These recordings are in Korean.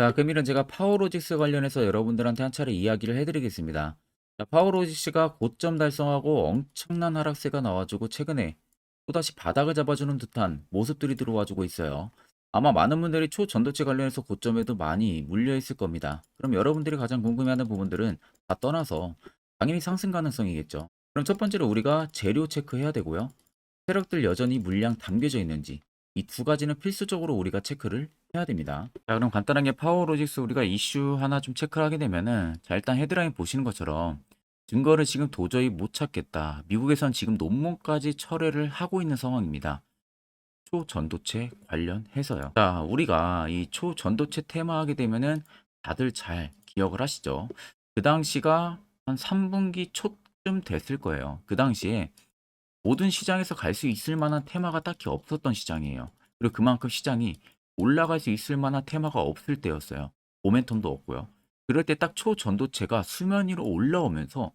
자, 금일은 제가 파워로직스 관련해서 여러분들한테 한 차례 이야기를 해드리겠습니다. 자, 파워로직스가 고점 달성하고 엄청난 하락세가 나와주고 최근에 또다시 바닥을 잡아주는 듯한 모습들이 들어와주고 있어요. 아마 많은 분들이 초전도체 관련해서 고점에도 많이 물려 있을 겁니다. 그럼 여러분들이 가장 궁금해하는 부분들은 다 떠나서 당연히 상승 가능성이겠죠. 그럼 첫 번째로 우리가 재료 체크해야 되고요. 세력들 여전히 물량 담겨져 있는지 이 두 가지는 필수적으로 우리가 체크를 해야 됩니다. 자, 그럼 간단하게 파워로직스 우리가 이슈 하나 좀 체크를 하게 되면은, 자, 일단 헤드라인 보시는 것처럼 증거를 지금 도저히 못 찾겠다. 미국에선 지금 논문까지 철회를 하고 있는 상황입니다. 초전도체 관련해서요. 자, 우리가 이 초전도체 테마 하게 되면은 다들 잘 기억을 하시죠? 그 당시가 한 3분기 초쯤 됐을 거예요. 그 당시에 모든 시장에서 갈 수 있을 만한 테마가 딱히 없었던 시장이에요. 그리고 그만큼 시장이 올라갈 수 있을 만한 테마가 없을 때였어요. 모멘텀도 없고요. 그럴 때 딱 초전도체가 수면 위로 올라오면서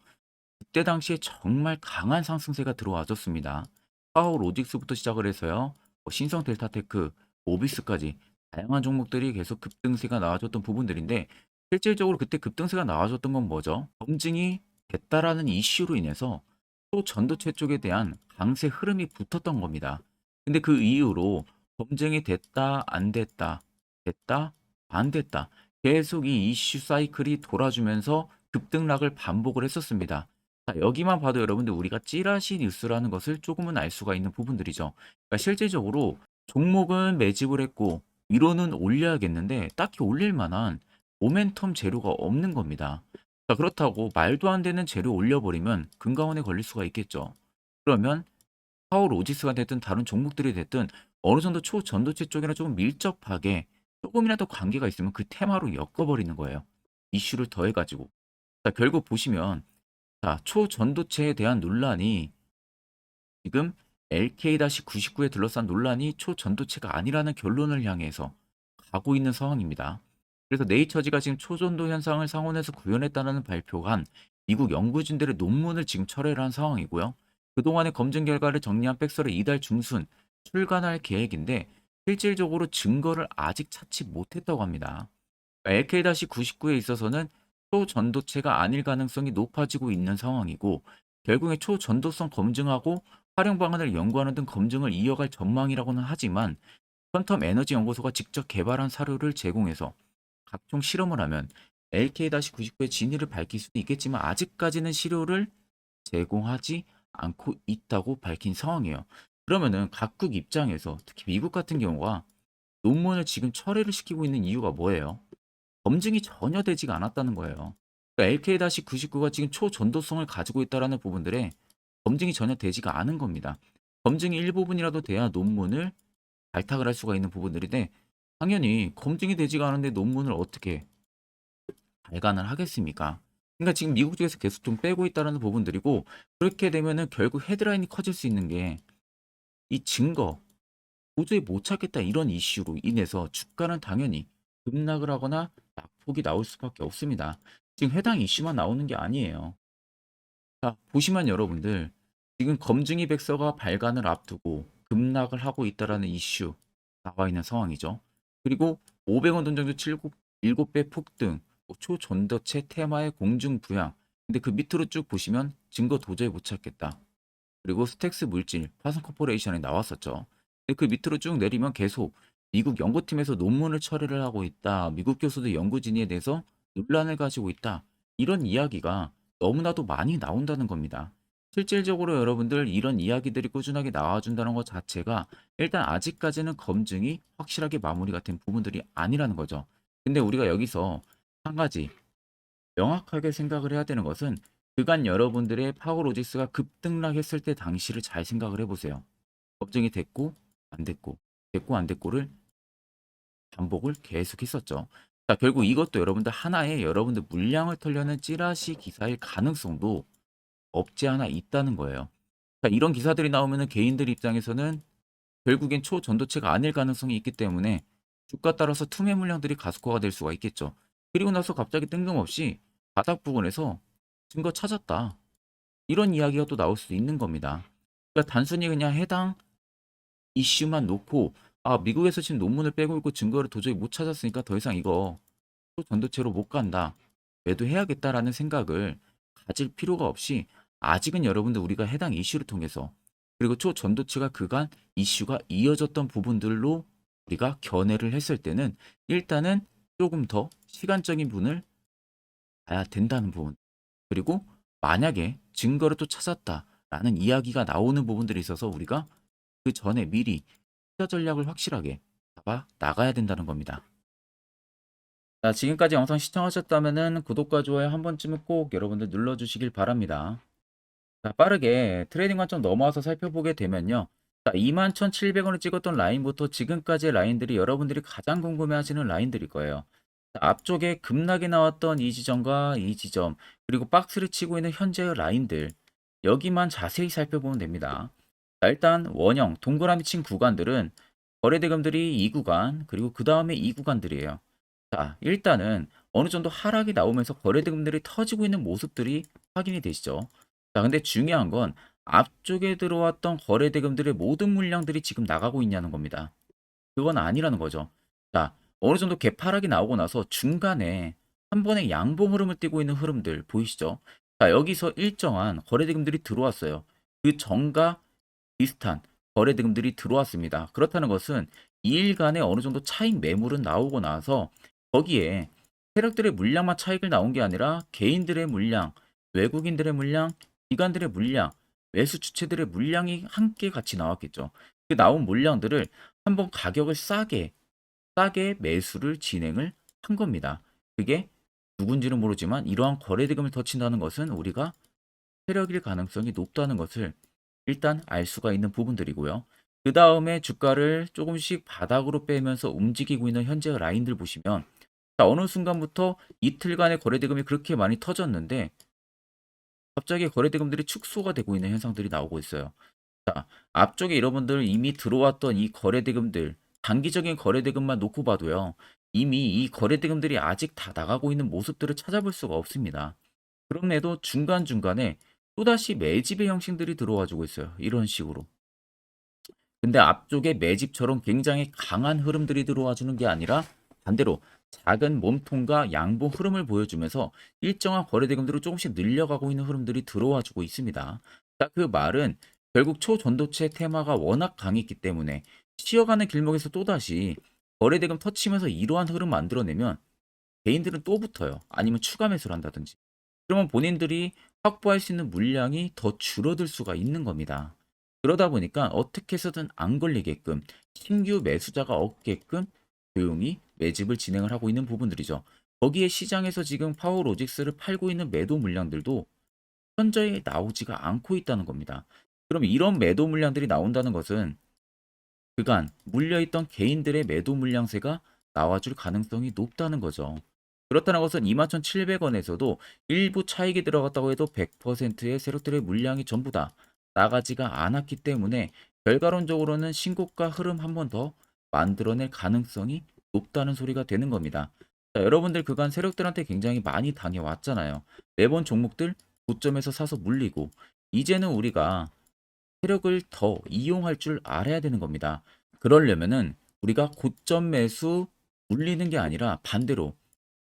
그때 당시에 정말 강한 상승세가 들어와줬습니다. 파워 로직스부터 시작을 해서요. 신성 델타테크, 모비스까지 다양한 종목들이 계속 급등세가 나와줬던 부분들인데, 실질적으로 그때 급등세가 나와줬던 건 뭐죠? 검증이 됐다라는 이슈로 인해서 또 전도체 쪽에 대한 강세 흐름이 붙었던 겁니다. 근데 그 이후로 검증이 됐다, 안 됐다, 됐다, 안 됐다. 계속 이 이슈 사이클이 돌아주면서 급등락을 반복을 했었습니다. 자, 여기만 봐도 여러분들 우리가 찌라시 뉴스라는 것을 조금은 알 수가 있는 부분들이죠. 그러니까 실질적으로 종목은 매집을 했고 위로는 올려야겠는데 딱히 올릴 만한 모멘텀 재료가 없는 겁니다. 자, 그렇다고 말도 안 되는 재료 올려버리면 금강원에 걸릴 수가 있겠죠. 그러면 파워 로지스가 됐든 다른 종목들이 됐든 어느 정도 초전도체 쪽이랑 조금 밀접하게 조금이라도 관계가 있으면 그 테마로 엮어버리는 거예요. 이슈를 더해가지고. 자, 결국 보시면, 자, 초전도체에 대한 논란이 지금 LK-99에 둘러싼 논란이 초전도체가 아니라는 결론을 향해서 가고 있는 상황입니다. 그래서 네이처지가 지금 초전도 현상을 상원에서 구현했다는 발표가 한 미국 연구진들의 논문을 지금 철회를 한 상황이고요. 그동안의 검증 결과를 정리한 백서를 이달 중순 출간할 계획인데 실질적으로 증거를 아직 찾지 못했다고 합니다. LK-99에 있어서는 초전도체가 아닐 가능성이 높아지고 있는 상황이고, 결국에 초전도성 검증하고 활용 방안을 연구하는 등 검증을 이어갈 전망이라고는 하지만, 퀀텀 에너지 연구소가 직접 개발한 사료를 제공해서 각종 실험을 하면 LK-99의 진위를 밝힐 수도 있겠지만 아직까지는 시료를 제공하지 않고 있다고 밝힌 상황이에요. 그러면은 각국 입장에서 특히 미국 같은 경우가 논문을 지금 철회를 시키고 있는 이유가 뭐예요? 검증이 전혀 되지가 않았다는 거예요. 그러니까 LK-99가 지금 초전도성을 가지고 있다는 부분들에 검증이 전혀 되지가 않은 겁니다. 검증이 일부분이라도 돼야 논문을 발탁을 할 수가 있는 부분들인데, 당연히 검증이 되지가 않은데 논문을 어떻게 발간을 하겠습니까? 그러니까 지금 미국 쪽에서 계속 좀 빼고 있다는 부분들이고, 그렇게 되면은 결국 헤드라인이 커질 수 있는 게 이 증거, 도저히 못 찾겠다 이런 이슈로 인해서 주가는 당연히 급락을 하거나 낙폭이 나올 수밖에 없습니다. 지금 해당 이슈만 나오는 게 아니에요. 자, 보시면 여러분들 지금 검증이 백서가 발간을 앞두고 급락을 하고 있다라는 이슈 나와 있는 상황이죠. 그리고 500원 돈정도 7배 폭등, 초전도체 테마의 공중 부양. 근데 그 밑으로 쭉 보시면 증거 도저히 못 찾겠다. 그리고 스택스 물질, 화성 코퍼레이션이 나왔었죠. 근데 그 밑으로 쭉 내리면 계속 미국 연구팀에서 논문을 처리를 하고 있다. 미국 교수들 연구진에 대해서 논란을 가지고 있다. 이런 이야기가 너무나도 많이 나온다는 겁니다. 실질적으로 여러분들 이런 이야기들이 꾸준하게 나와준다는 것 자체가 일단 아직까지는 검증이 확실하게 마무리가 된 부분들이 아니라는 거죠. 근데 우리가 여기서 한 가지 명확하게 생각을 해야 되는 것은, 그간 여러분들의 파워로직스가 급등락했을 때 당시를 잘 생각을 해보세요. 검증이 됐고 안 됐고 됐고 안 됐고를 반복을 계속 했었죠. 자, 결국 이것도 여러분들 하나의 여러분들 물량을 털려는 찌라시 기사일 가능성도 없지 않아 있다는 거예요. 자, 이런 기사들이 나오면은 개인들 입장에서는 결국엔 초전도체가 아닐 가능성이 있기 때문에 주가 따라서 투매 물량들이 가속화가 될 수가 있겠죠. 그리고 나서 갑자기 뜬금없이 바닥 부근에서 증거 찾았다, 이런 이야기가 또 나올 수도 있는 겁니다. 그러니까 단순히 그냥 해당 이슈만 놓고, 아, 미국에서 지금 논문을 빼고 있고 증거를 도저히 못 찾았으니까 더 이상 이거 또 전도체로 못 간다. 매도해야겠다라는 생각을 가질 필요가 없이 아직은 여러분들 우리가 해당 이슈를 통해서 그리고 초전도체가 그간 이슈가 이어졌던 부분들로 우리가 견해를 했을 때는 일단은 조금 더 시간적인 분을 봐야 된다는 부분. 그리고 만약에 증거를 또 찾았다라는 이야기가 나오는 부분들이 있어서 우리가 그 전에 미리 투자 전략을 확실하게 잡아 나가야 된다는 겁니다. 자, 지금까지 영상 시청하셨다면은 구독과 좋아요 한 번쯤은 꼭 여러분들 눌러주시길 바랍니다. 자, 빠르게 트레이딩 관점 넘어와서 살펴보게 되면요. 자, 21,700원을 찍었던 라인부터 지금까지의 라인들이 여러분들이 가장 궁금해하시는 라인들일 거예요. 자, 앞쪽에 급락이 나왔던 이 지점과 이 지점, 그리고 박스를 치고 있는 현재의 라인들, 여기만 자세히 살펴보면 됩니다. 자, 일단 원형, 동그라미 친 구간들은 거래대금들이 이 구간, 그리고 그 다음에 이 구간들이에요. 자, 일단은 어느 정도 하락이 나오면서 거래대금들이 터지고 있는 모습들이 확인이 되시죠. 자, 근데 중요한 건 앞쪽에 들어왔던 거래대금들의 모든 물량들이 지금 나가고 있냐는 겁니다. 그건 아니라는 거죠. 자, 어느 정도 개파락이 나오고 나서 중간에 한 번의 양봉 흐름을 띠고 있는 흐름들 보이시죠? 자, 여기서 일정한 거래대금들이 들어왔어요. 그 전과 비슷한 거래대금들이 들어왔습니다. 그렇다는 것은 2일간의 어느 정도 차익 매물은 나오고 나서 거기에 세력들의 물량만 차익을 나온 게 아니라 개인들의 물량, 외국인들의 물량, 기관들의 물량, 매수 주체들의 물량이 함께 같이 나왔겠죠. 그 나온 물량들을 한번 가격을 싸게 매수를 진행을 한 겁니다. 그게 누군지는 모르지만 이러한 거래대금을 덧친다는 것은 우리가 세력일 가능성이 높다는 것을 일단 알 수가 있는 부분들이고요. 그 다음에 주가를 조금씩 바닥으로 빼면서 움직이고 있는 현재 라인들 보시면 자, 어느 순간부터 이틀간의 거래대금이 그렇게 많이 터졌는데 갑자기 거래대금들이 축소가 되고 있는 현상들이 나오고 있어요. 자, 앞쪽에 여러분들 이미 들어왔던 이 거래대금들, 단기적인 거래대금만 놓고 봐도요. 이미 이 거래대금들이 아직 다 나가고 있는 모습들을 찾아볼 수가 없습니다. 그럼에도 중간중간에 또다시 매집의 형식들이 들어와주고 있어요. 이런 식으로. 근데 앞쪽에 매집처럼 굉장히 강한 흐름들이 들어와주는 게 아니라 반대로 작은 몸통과 양봉 흐름을 보여주면서 일정한 거래대금들을 조금씩 늘려가고 있는 흐름들이 들어와주고 있습니다. 자, 그 말은 결국 초전도체 테마가 워낙 강했기 때문에 쉬어가는 길목에서 또다시 거래대금 터치면서 이러한 흐름 만들어내면 개인들은 또 붙어요. 아니면 추가 매수를 한다든지. 그러면 본인들이 확보할 수 있는 물량이 더 줄어들 수가 있는 겁니다. 그러다 보니까 어떻게 해서든 안 걸리게끔 신규 매수자가 없게끔 조용히 매집을 진행을 하고 있는 부분들이죠. 거기에 시장에서 지금 파워로직스를 팔고 있는 매도 물량들도 현저히 나오지가 않고 있다는 겁니다. 그럼 이런 매도 물량들이 나온다는 것은 그간 물려있던 개인들의 매도 물량세가 나와줄 가능성이 높다는 거죠. 그렇다는 것은 21,700원에서도 일부 차익이 들어갔다고 해도 100%의 세력들의 물량이 전부 다 나가지가 않았기 때문에 결과론적으로는 신고가 흐름 한 번 더 만들어낼 가능성이 높다는 소리가 되는 겁니다. 자, 여러분들 그간 세력들한테 굉장히 많이 당해왔잖아요. 매번 종목들 고점에서 사서 물리고 이제는 우리가 세력을 더 이용할 줄 알아야 되는 겁니다. 그러려면은 우리가 고점 매수 물리는 게 아니라 반대로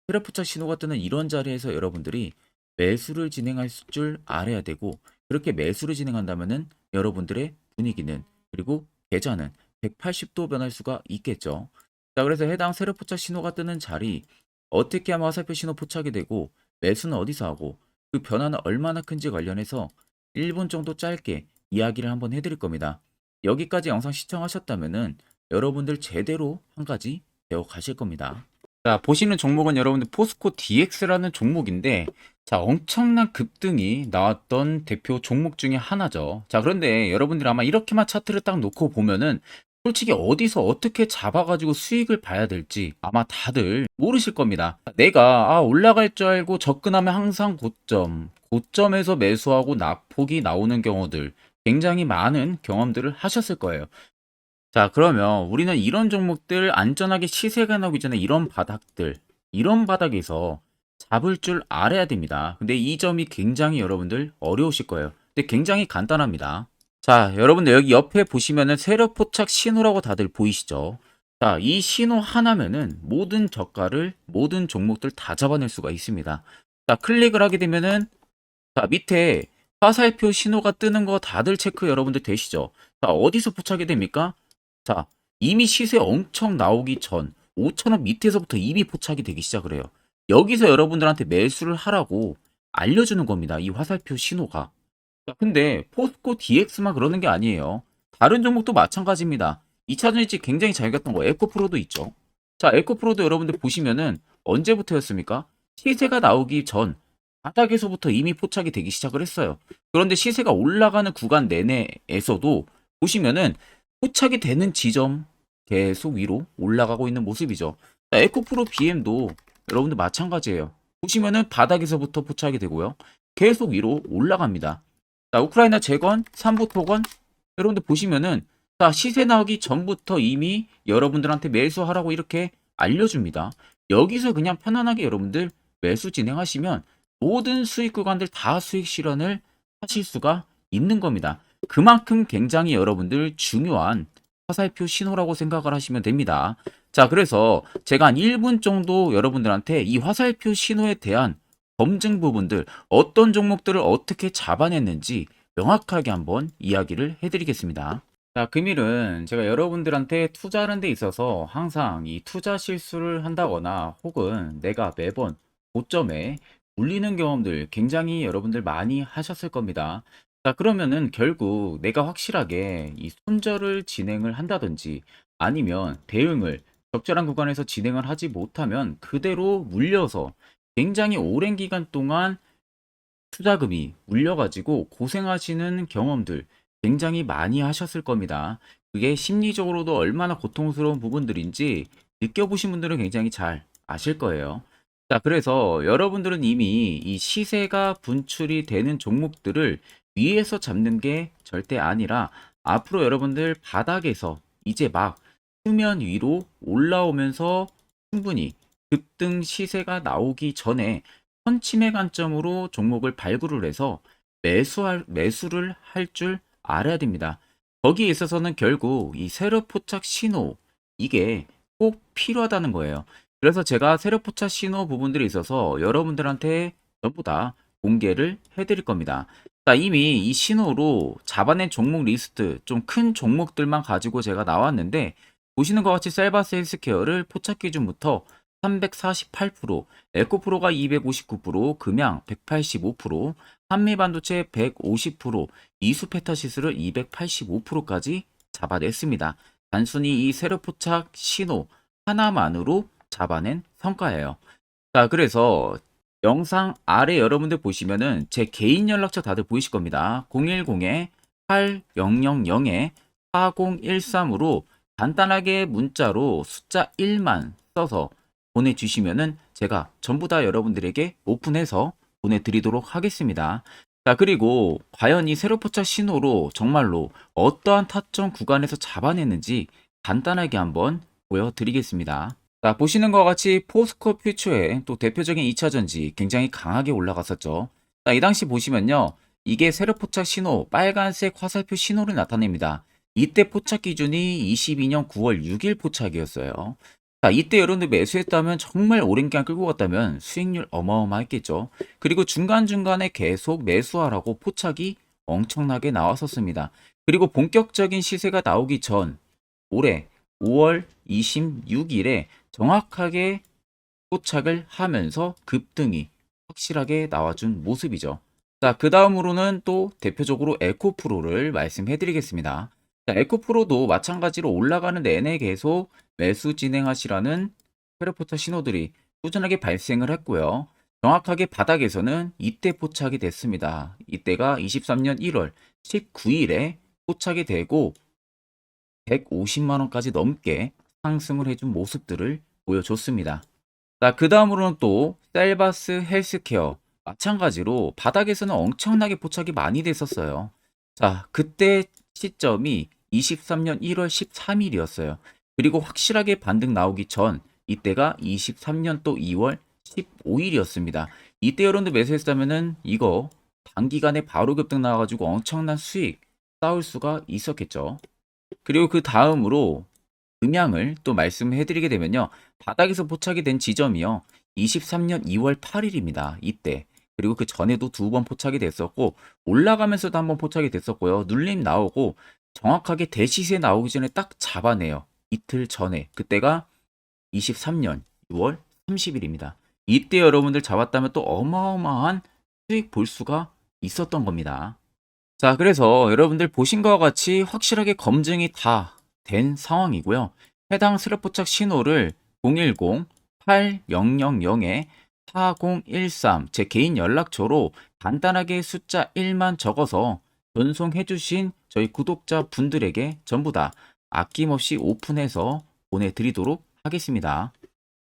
테라푸차 신호가 뜨는 이런 자리에서 여러분들이 매수를 진행할 줄 알아야 되고 그렇게 매수를 진행한다면은 여러분들의 분위기는 그리고 계좌는 180도 변할 수가 있겠죠. 자, 그래서 해당 세력포착 신호가 뜨는 자리 어떻게 하면 화살표 신호 포착이 되고 매수는 어디서 하고 그 변화는 얼마나 큰지 관련해서 1분 정도 짧게 이야기를 한번 해드릴 겁니다. 여기까지 영상 시청하셨다면은 여러분들 제대로 한 가지 배워 가실 겁니다. 자, 보시는 종목은 여러분들 포스코 DX라는 종목인데, 자, 엄청난 급등이 나왔던 대표 종목 중에 하나죠. 자, 그런데 여러분들이 아마 이렇게만 차트를 딱 놓고 보면은 솔직히 어디서 어떻게 잡아가지고 수익을 봐야 될지 아마 다들 모르실 겁니다. 내가 올라갈 줄 알고 접근하면 항상 고점에서 매수하고 낙폭이 나오는 경우들 굉장히 많은 경험들을 하셨을 거예요. 자, 그러면 우리는 이런 종목들 안전하게 시세가 나오기 전에 이런 바닥에서 잡을 줄 알아야 됩니다. 근데 이 점이 굉장히 여러분들 어려우실 거예요. 근데 굉장히 간단합니다. 자, 여러분들 여기 옆에 보시면은 세력 포착 신호라고 다들 보이시죠? 자, 이 신호 하나면은 모든 저가를 모든 종목들 다 잡아낼 수가 있습니다. 자, 클릭을 하게 되면은 자, 밑에 화살표 신호가 뜨는 거 다들 체크 여러분들 되시죠? 자, 어디서 포착이 됩니까? 자, 이미 시세 엄청 나오기 전 5,000원 밑에서부터 이미 포착이 되기 시작을 해요. 여기서 여러분들한테 매수를 하라고 알려주는 겁니다. 이 화살표 신호가. 자, 근데 포스코 DX만 그러는 게 아니에요. 다른 종목도 마찬가지입니다. 2차전지 굉장히 잘 갔던 거 에코프로도 있죠. 자, 에코프로도 여러분들 보시면은 언제부터였습니까? 시세가 나오기 전 바닥에서부터 이미 포착이 되기 시작을 했어요. 그런데 시세가 올라가는 구간 내내에서도 보시면은 포착이 되는 지점 계속 위로 올라가고 있는 모습이죠. 자, 에코프로 BM도 여러분들 마찬가지예요. 보시면은 바닥에서부터 포착이 되고요. 계속 위로 올라갑니다. 자, 우크라이나 재건, 삼부 토건 여러분들 보시면은 자, 시세 나오기 전부터 이미 여러분들한테 매수하라고 이렇게 알려줍니다. 여기서 그냥 편안하게 여러분들 매수 진행하시면 모든 수익 구간들 다 수익 실현을 하실 수가 있는 겁니다. 그만큼 굉장히 여러분들 중요한 화살표 신호라고 생각을 하시면 됩니다. 자, 그래서 제가 한 1분 정도 여러분들한테 이 화살표 신호에 대한 검증 부분들, 어떤 종목들을 어떻게 잡아냈는지 명확하게 한번 이야기를 해드리겠습니다. 자, 금일은 제가 여러분들한테 투자하는 데 있어서 항상 이 투자 실수를 한다거나 혹은 내가 매번 고점에 물리는 경험들 굉장히 여러분들 많이 하셨을 겁니다. 자, 그러면은 결국 내가 확실하게 이 손절을 진행을 한다든지 아니면 대응을 적절한 구간에서 진행을 하지 못하면 그대로 물려서 굉장히 오랜 기간 동안 투자금이 물려가지고 고생하시는 경험들 굉장히 많이 하셨을 겁니다. 그게 심리적으로도 얼마나 고통스러운 부분들인지 느껴보신 분들은 굉장히 잘 아실 거예요. 자, 그래서 여러분들은 이미 이 시세가 분출이 되는 종목들을 위에서 잡는 게 절대 아니라 앞으로 여러분들 바닥에서 이제 막 수면 위로 올라오면서 충분히 급등 시세가 나오기 전에 선침의 관점으로 종목을 발굴을 해서 매수를 할 줄 알아야 됩니다. 거기에 있어서는 결국 이 세력 포착 신호 이게 꼭 필요하다는 거예요. 그래서 제가 세력 포착 신호 부분들이 있어서 여러분들한테 전부 다 공개를 해드릴 겁니다. 자, 이미 이 신호로 잡아낸 종목 리스트 좀 큰 종목들만 가지고 제가 나왔는데 보시는 것 같이 셀바스 헬스케어를 포착 기준부터 348%, 에코프로가 259%, 금양 185%, 한미반도체 150%, 이수페타시스를 285%까지 잡아냈습니다. 단순히 이 세력포착 신호 하나만으로 잡아낸 성과예요. 자, 그래서 영상 아래 여러분들 보시면은 제 개인 연락처 다들 보이실 겁니다. 010-8013-4013으로 간단하게 문자로 숫자 1만 써서 보내주시면은 제가 전부 다 여러분들에게 오픈해서 보내드리도록 하겠습니다. 자, 그리고 과연 이 세로 포착 신호로 정말로 어떠한 타점 구간에서 잡아냈는지 간단하게 한번 보여드리겠습니다. 자, 보시는 것과 같이 포스코 퓨처의 또 대표적인 2차전지 굉장히 강하게 올라갔었죠. 자, 이 당시 보시면요. 이게 세로 포착 신호, 빨간색 화살표 신호를 나타냅니다. 이때 포착 기준이 22년 9월 6일 포착이었어요. 자, 이때 여러분들 매수했다면 정말 오랜 기간 끌고 갔다면 수익률 어마어마했겠죠. 그리고 중간중간에 계속 매수하라고 포착이 엄청나게 나왔었습니다. 그리고 본격적인 시세가 나오기 전 올해 5월 26일에 정확하게 포착을 하면서 급등이 확실하게 나와준 모습이죠. 자, 그 다음으로는 또 대표적으로 에코프로를 말씀해 드리겠습니다. 자, 에코프로도 마찬가지로 올라가는 내내 계속 매수 진행하시라는 페르포차 신호들이 꾸준하게 발생을 했고요. 정확하게 바닥에서는 이때 포착이 됐습니다. 이때가 23년 1월 19일에 포착이 되고 150만 원까지 넘게 상승을 해준 모습들을 보여줬습니다. 자, 그 다음으로는 또 셀바스 헬스케어 마찬가지로 바닥에서는 엄청나게 포착이 많이 됐었어요. 자, 그때 시점이 23년 1월 13일이었어요. 그리고 확실하게 반등 나오기 전 이때가 23년 또 2월 15일이었습니다. 이때 여러분들 매수했다면은 이거 단기간에 바로 급등 나와가지고 엄청난 수익 쌓을 수가 있었겠죠. 그리고 그 다음으로 음향을 또 말씀해 드리게 되면요. 바닥에서 포착이 된 지점이요. 23년 2월 8일입니다. 이때. 그리고 그 전에도 두 번 포착이 됐었고 올라가면서도 한번 포착이 됐었고요. 눌림 나오고 정확하게 대시세 나오기 전에 딱 잡아내요. 이틀 전에. 그때가 23년 6월 30일입니다. 이때 여러분들 잡았다면 또 어마어마한 수익 볼 수가 있었던 겁니다. 자, 그래서 여러분들 보신 것과 같이 확실하게 검증이 다 된 상황이고요. 해당 스랩 포착 신호를 010-8000-4013 제 개인 연락처로 간단하게 숫자 1만 적어서 전송해 주신 저희 구독자 분들에게 전부 다 아낌없이 오픈해서 보내드리도록 하겠습니다.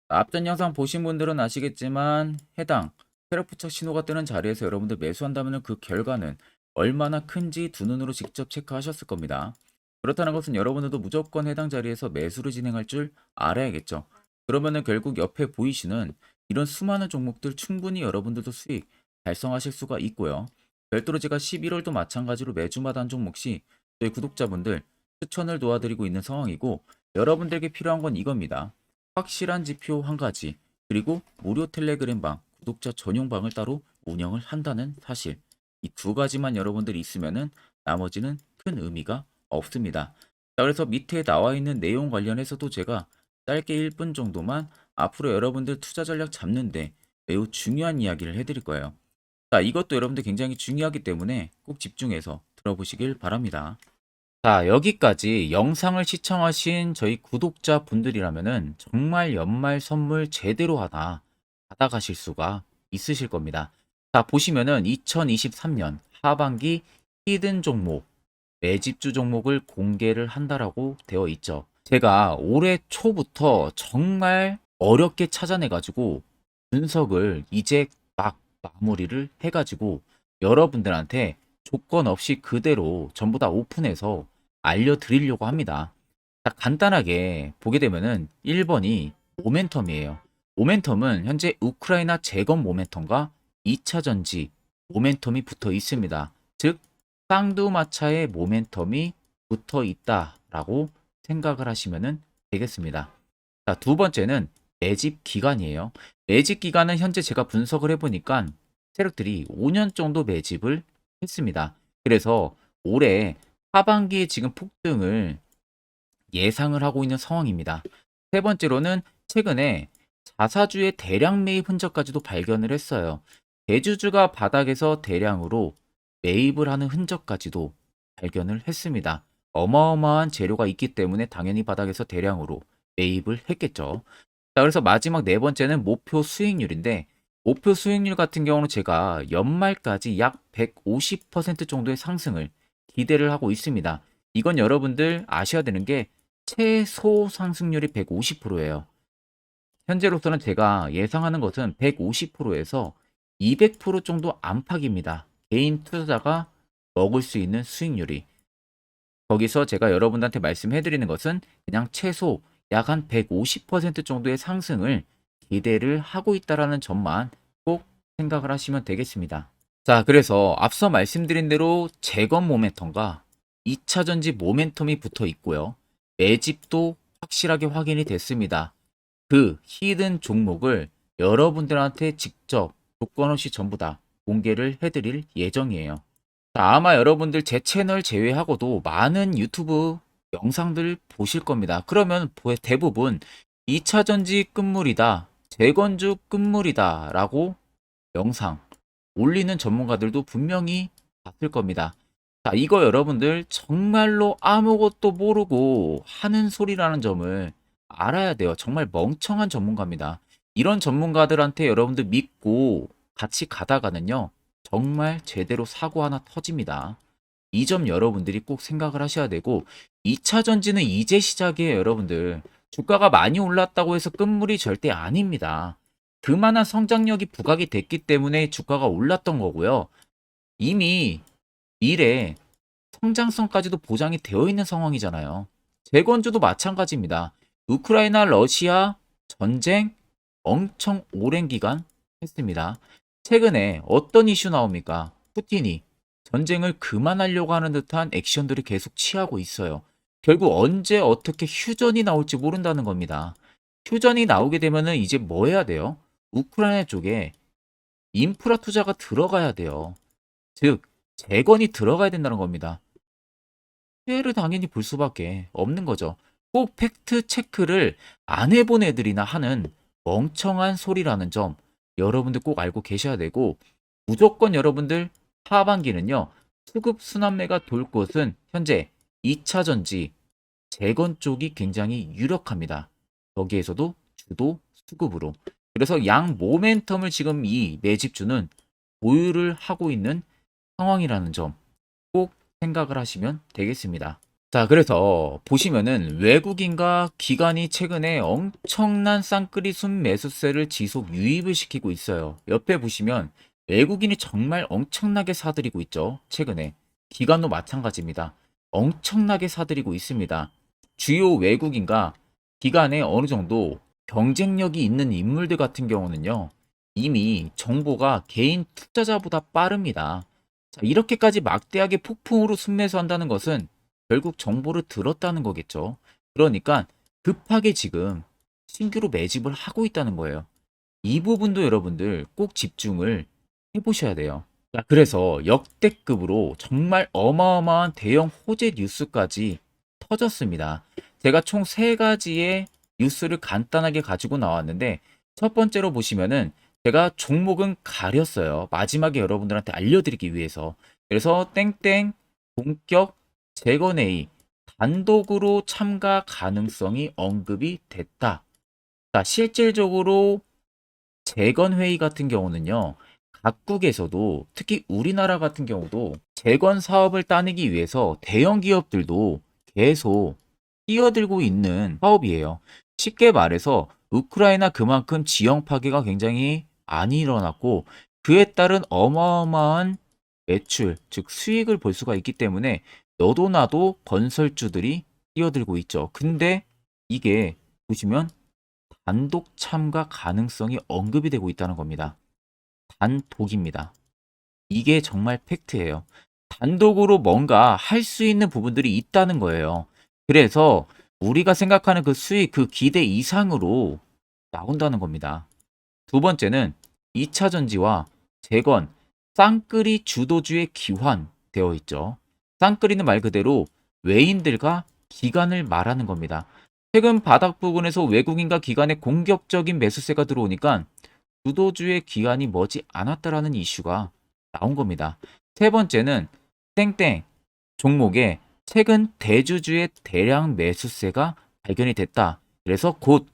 앞전 영상 보신 분들은 아시겠지만 해당 세력 포착 신호가 뜨는 자리에서 여러분들 매수한다면 그 결과는 얼마나 큰지 두 눈으로 직접 체크하셨을 겁니다. 그렇다는 것은 여러분들도 무조건 해당 자리에서 매수를 진행할 줄 알아야겠죠. 그러면은 결국 옆에 보이시는 이런 수많은 종목들 충분히 여러분들도 수익 달성하실 수가 있고요. 별도로 제가 11월도 마찬가지로 매주마다 한 종목씩 저희 구독자분들 추천을 도와드리고 있는 상황이고 여러분들에게 필요한 건 이겁니다. 확실한 지표 한 가지, 그리고 무료 텔레그램방, 구독자 전용방을 따로 운영을 한다는 사실. 이 두 가지만 여러분들이 있으면은 나머지는 큰 의미가 없습니다. 자, 그래서 밑에 나와 있는 내용 관련해서도 제가 짧게 1분 정도만 앞으로 여러분들 투자 전략 잡는데 매우 중요한 이야기를 해드릴 거예요. 자, 이것도 여러분들 굉장히 중요하기 때문에 꼭 집중해서 들어보시길 바랍니다. 자, 여기까지 영상을 시청하신 저희 구독자 분들이라면은 정말 연말 선물 제대로 하나 받아가실 수가 있으실 겁니다. 자, 보시면은 2023년 하반기 히든 종목, 매집주 종목을 공개를 한다라고 되어 있죠. 제가 올해 초부터 정말 어렵게 찾아내가지고 분석을 이제 막 마무리를 해가지고 여러분들한테 조건 없이 그대로 전부 다 오픈해서 알려드리려고 합니다. 자, 간단하게 보게 되면은 1번이 모멘텀이에요. 모멘텀은 현재 우크라이나 재건 모멘텀과 2차 전지 모멘텀이 붙어 있습니다. 즉 쌍두마차의 모멘텀이 붙어 있다라고 생각을 하시면 되겠습니다. 자, 두 번째는 매집 기간이에요. 매집 기간은 현재 제가 분석을 해보니까 세력들이 5년 정도 매집을 했습니다. 그래서 올해 하반기에 지금 폭등을 예상을 하고 있는 상황입니다. 세 번째로는 최근에 자사주의 대량 매입 흔적까지도 발견을 했어요. 대주주가 바닥에서 대량으로 매입을 하는 흔적까지도 발견을 했습니다. 어마어마한 재료가 있기 때문에 당연히 바닥에서 대량으로 매입을 했겠죠. 자, 그래서 마지막 네 번째는 목표 수익률인데 목표 수익률 같은 경우는 제가 연말까지 약 150% 정도의 상승을 기대를 하고 있습니다. 이건 여러분들 아셔야 되는 게 최소 상승률이 150%예요. 현재로서는 제가 예상하는 것은 150%에서 200% 정도 안팎입니다. 개인 투자자가 먹을 수 있는 수익률이. 거기서 제가 여러분들한테 말씀해 드리는 것은 그냥 최소 약 한 150% 정도의 상승을 기대를 하고 있다라는 점만 꼭 생각을 하시면 되겠습니다. 자, 그래서 앞서 말씀드린 대로 재건 모멘텀과 2차 전지 모멘텀이 붙어 있고요. 매집도 확실하게 확인이 됐습니다. 그 히든 종목을 여러분들한테 직접 조건 없이 전부 다 공개를 해드릴 예정이에요. 자, 아마 여러분들 제 채널 제외하고도 많은 유튜브 영상들 보실 겁니다. 그러면 대부분 2차 전지 끝물이다, 재건주 끝물이다 라고 영상 올리는 전문가들도 분명히 봤을 겁니다. 자, 이거 여러분들 정말로 아무것도 모르고 하는 소리라는 점을 알아야 돼요. 정말 멍청한 전문가입니다. 이런 전문가들한테 여러분들 믿고 같이 가다가는요, 정말 제대로 사고 하나 터집니다. 이 점 여러분들이 꼭 생각을 하셔야 되고 2차 전지는 이제 시작이에요, 여러분들. 주가가 많이 올랐다고 해서 끝물이 절대 아닙니다. 그만한 성장력이 부각이 됐기 때문에 주가가 올랐던 거고요. 이미 미래 성장성까지도 보장이 되어 있는 상황이잖아요. 재건주도 마찬가지입니다. 우크라이나 러시아 전쟁 엄청 오랜 기간 했습니다. 최근에 어떤 이슈 나옵니까? 푸틴이 전쟁을 그만하려고 하는 듯한 액션들을 계속 취하고 있어요. 결국 언제 어떻게 휴전이 나올지 모른다는 겁니다. 휴전이 나오게 되면은 이제 뭐 해야 돼요? 우크라이나 쪽에 인프라 투자가 들어가야 돼요. 즉, 재건이 들어가야 된다는 겁니다. 피해를 당연히 볼 수밖에 없는 거죠. 꼭 팩트 체크를 안 해본 애들이나 하는 멍청한 소리라는 점 여러분들 꼭 알고 계셔야 되고, 무조건 여러분들 하반기는요, 수급 순환매가 돌 곳은 현재 2차 전지, 재건 쪽이 굉장히 유력합니다. 여기에서도 주도 수급으로. 그래서 양 모멘텀을 지금 이 매집주는 보유를 하고 있는 상황이라는 점 꼭 생각을 하시면 되겠습니다. 자, 그래서 보시면은 외국인과 기관이 최근에 엄청난 쌍끌이 순매수세를 지속 유입을 시키고 있어요. 옆에 보시면 외국인이 정말 엄청나게 사들이고 있죠. 최근에. 기관도 마찬가지입니다. 엄청나게 사들이고 있습니다. 주요 외국인과 기관에 어느 정도 경쟁력이 있는 인물들 같은 경우는요, 이미 정보가 개인 투자자보다 빠릅니다. 자, 이렇게까지 막대하게 폭풍으로 순매수한다는 것은 결국 정보를 들었다는 거겠죠. 그러니까 급하게 지금 신규로 매집을 하고 있다는 거예요. 이 부분도 여러분들 꼭 집중을 해보셔야 돼요. 자, 그래서 역대급으로 정말 어마어마한 대형 호재 뉴스까지 터졌습니다. 제가 총 세 가지의 뉴스를 간단하게 가지고 나왔는데, 첫 번째로 보시면은 제가 종목은 가렸어요. 마지막에 여러분들한테 알려드리기 위해서. 그래서 땡땡 본격 재건회의 단독으로 참가 가능성이 언급이 됐다. 자, 실질적으로 재건회의 같은 경우는요, 각국에서도 특히 우리나라 같은 경우도 재건 사업을 따내기 위해서 대형 기업들도 계속 뛰어들고 있는 사업이에요. 쉽게 말해서 우크라이나 그만큼 지형 파괴가 굉장히 많이 일어났고, 그에 따른 어마어마한 매출, 즉 수익을 볼 수가 있기 때문에 너도 나도 건설주들이 뛰어들고 있죠. 근데 이게 보시면 단독 참가 가능성이 언급이 되고 있다는 겁니다. 단독입니다. 이게 정말 팩트예요. 단독으로 뭔가 할 수 있는 부분들이 있다는 거예요. 그래서 우리가 생각하는 그 수익, 그 기대 이상으로 나온다는 겁니다. 두 번째는 2차 전지와 재건, 쌍끌이 주도주의 기환되어 있죠. 쌍끌이는 말 그대로 외인들과 기관을 말하는 겁니다. 최근 바닥 부근에서 외국인과 기관의 공격적인 매수세가 들어오니까 주도주의 기관이 머지 않았다라는 이슈가 나온 겁니다. 세 번째는 땡땡 종목에 최근 대주주의 대량 매수세가 발견이 됐다. 그래서 곧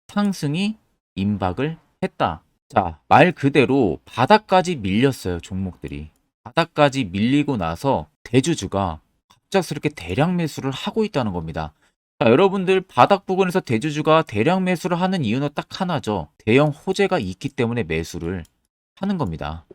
상승이 임박을 했다. 자, 말 그대로 바닥까지 밀렸어요, 종목들이. 바닥까지 밀리고 나서 대주주가 갑작스럽게 대량 매수를 하고 있다는 겁니다. 자, 여러분들 바닥 부근에서 대주주가 대량 매수를 하는 이유는 딱 하나죠. 대형 호재가 있기 때문에 매수를 하는 겁니다.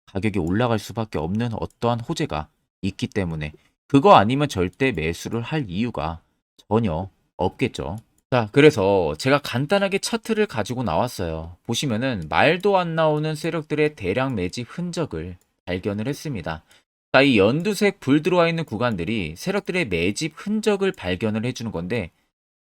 가격이 올라갈 수밖에 없는 어떠한 호재가 있기 때문에 그거 아니면 절대 매수를 할 이유가 전혀 없겠죠. 자, 그래서 제가 간단하게 차트를 가지고 나왔어요. 보시면은 말도 안 나오는 세력들의 대량 매집 흔적을 발견을 했습니다. 자, 이 연두색 불 들어와 있는 구간들이 세력들의 매집 흔적을 발견을 해주는 건데,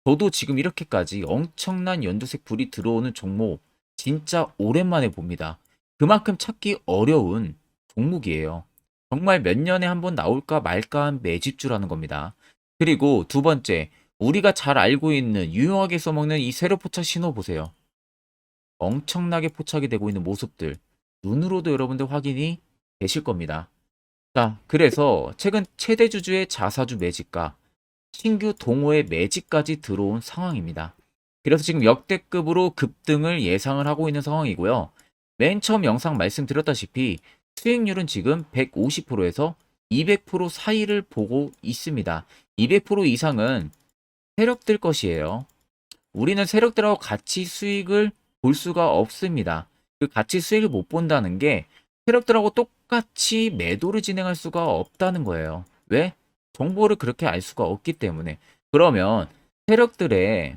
저도 지금 이렇게까지 엄청난 연두색 불이 들어오는 종목 진짜 오랜만에 봅니다. 그만큼 찾기 어려운 종목이에요. 정말 몇 년에 한 번 나올까 말까 한 매집주라는 겁니다. 그리고 두 번째, 우리가 잘 알고 있는 유용하게 써먹는 이 세로 포착 신호 보세요. 엄청나게 포착이 되고 있는 모습들 눈으로도 여러분들 확인이 되실 겁니다. 자, 그래서 최근 최대 주주의 자사주 매집과 신규 동호회 매집까지 들어온 상황입니다. 그래서 지금 역대급으로 급등을 예상을 하고 있는 상황이고요. 맨 처음 영상 말씀드렸다시피 수익률은 지금 150%에서 200% 사이를 보고 있습니다. 200% 이상은 세력들 것이에요. 우리는 세력들하고 같이 수익을 볼 수가 없습니다. 그 같이 수익을 못 본다는 게 세력들하고 똑같이 매도를 진행할 수가 없다는 거예요. 왜? 정보를 그렇게 알 수가 없기 때문에. 그러면 세력들의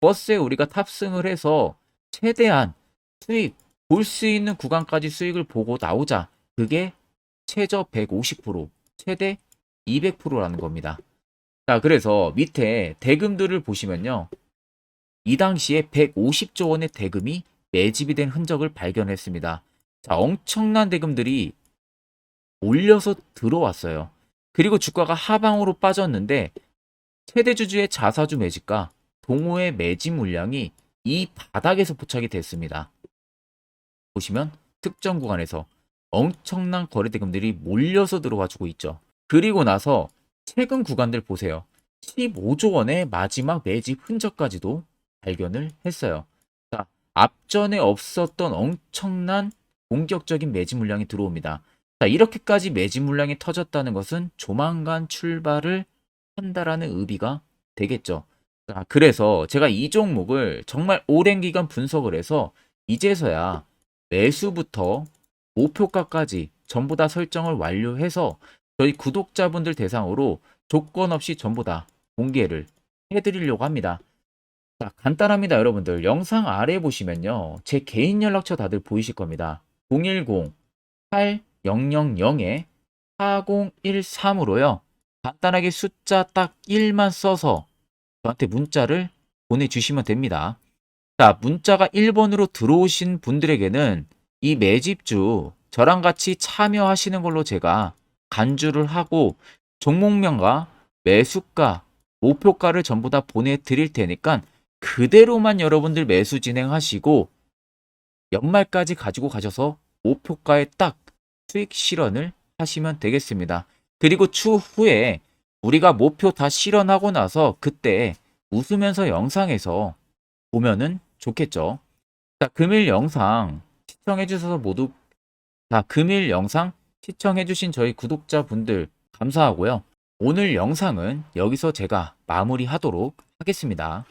버스에 우리가 탑승을 해서 최대한 수익 볼 수 있는 구간까지 수익을 보고 나오자. 그게 최저 150%, 최대 200%라는 겁니다. 자, 그래서 밑에 대금들을 보시면요. 이 당시에 150조 원의 대금이 매집이 된 흔적을 발견했습니다. 자, 엄청난 대금들이 몰려서 들어왔어요. 그리고 주가가 하방으로 빠졌는데 최대 주주의 자사주 매집과 동호회 매집 물량이 이 바닥에서 포착이 됐습니다. 보시면 특정 구간에서 엄청난 거래 대금들이 몰려서 들어와 주고 있죠. 그리고 나서 최근 구간들 보세요. 15조 원의 마지막 매집 흔적까지도 발견을 했어요. 자, 앞전에 없었던 엄청난 공격적인 매집 물량이 들어옵니다. 자, 이렇게까지 매집 물량이 터졌다는 것은 조만간 출발을 한다라는 의미가 되겠죠. 자, 그래서 제가 이 종목을 정말 오랜 기간 분석을 해서 이제서야 매수부터 목표가까지 전부 다 설정을 완료해서 저희 구독자분들 대상으로 조건 없이 전부 다 공개를 해드리려고 합니다. 자, 간단합니다, 여러분들. 영상 아래 보시면요. 제 개인 연락처 다들 보이실 겁니다. 010-8013-4013으로요. 간단하게 숫자 딱 1만 써서 저한테 문자를 보내주시면 됩니다. 자, 문자가 1번으로 들어오신 분들에게는 이 매집주 저랑 같이 참여하시는 걸로 제가 간주를 하고 종목명과 매수가, 목표가를 전부 다 보내드릴 테니까 그대로만 여러분들 매수 진행하시고 연말까지 가지고 가셔서 목표가에 딱 수익 실현을 하시면 되겠습니다. 그리고 추후에 우리가 목표 다 실현하고 나서 그때 웃으면서 영상에서 보면은 좋겠죠. 자, 금일 영상 시청해주셔서 모두 금일 영상 시청해주신 저희 구독자분들 감사하고요. 오늘 영상은 여기서 제가 마무리하도록 하겠습니다.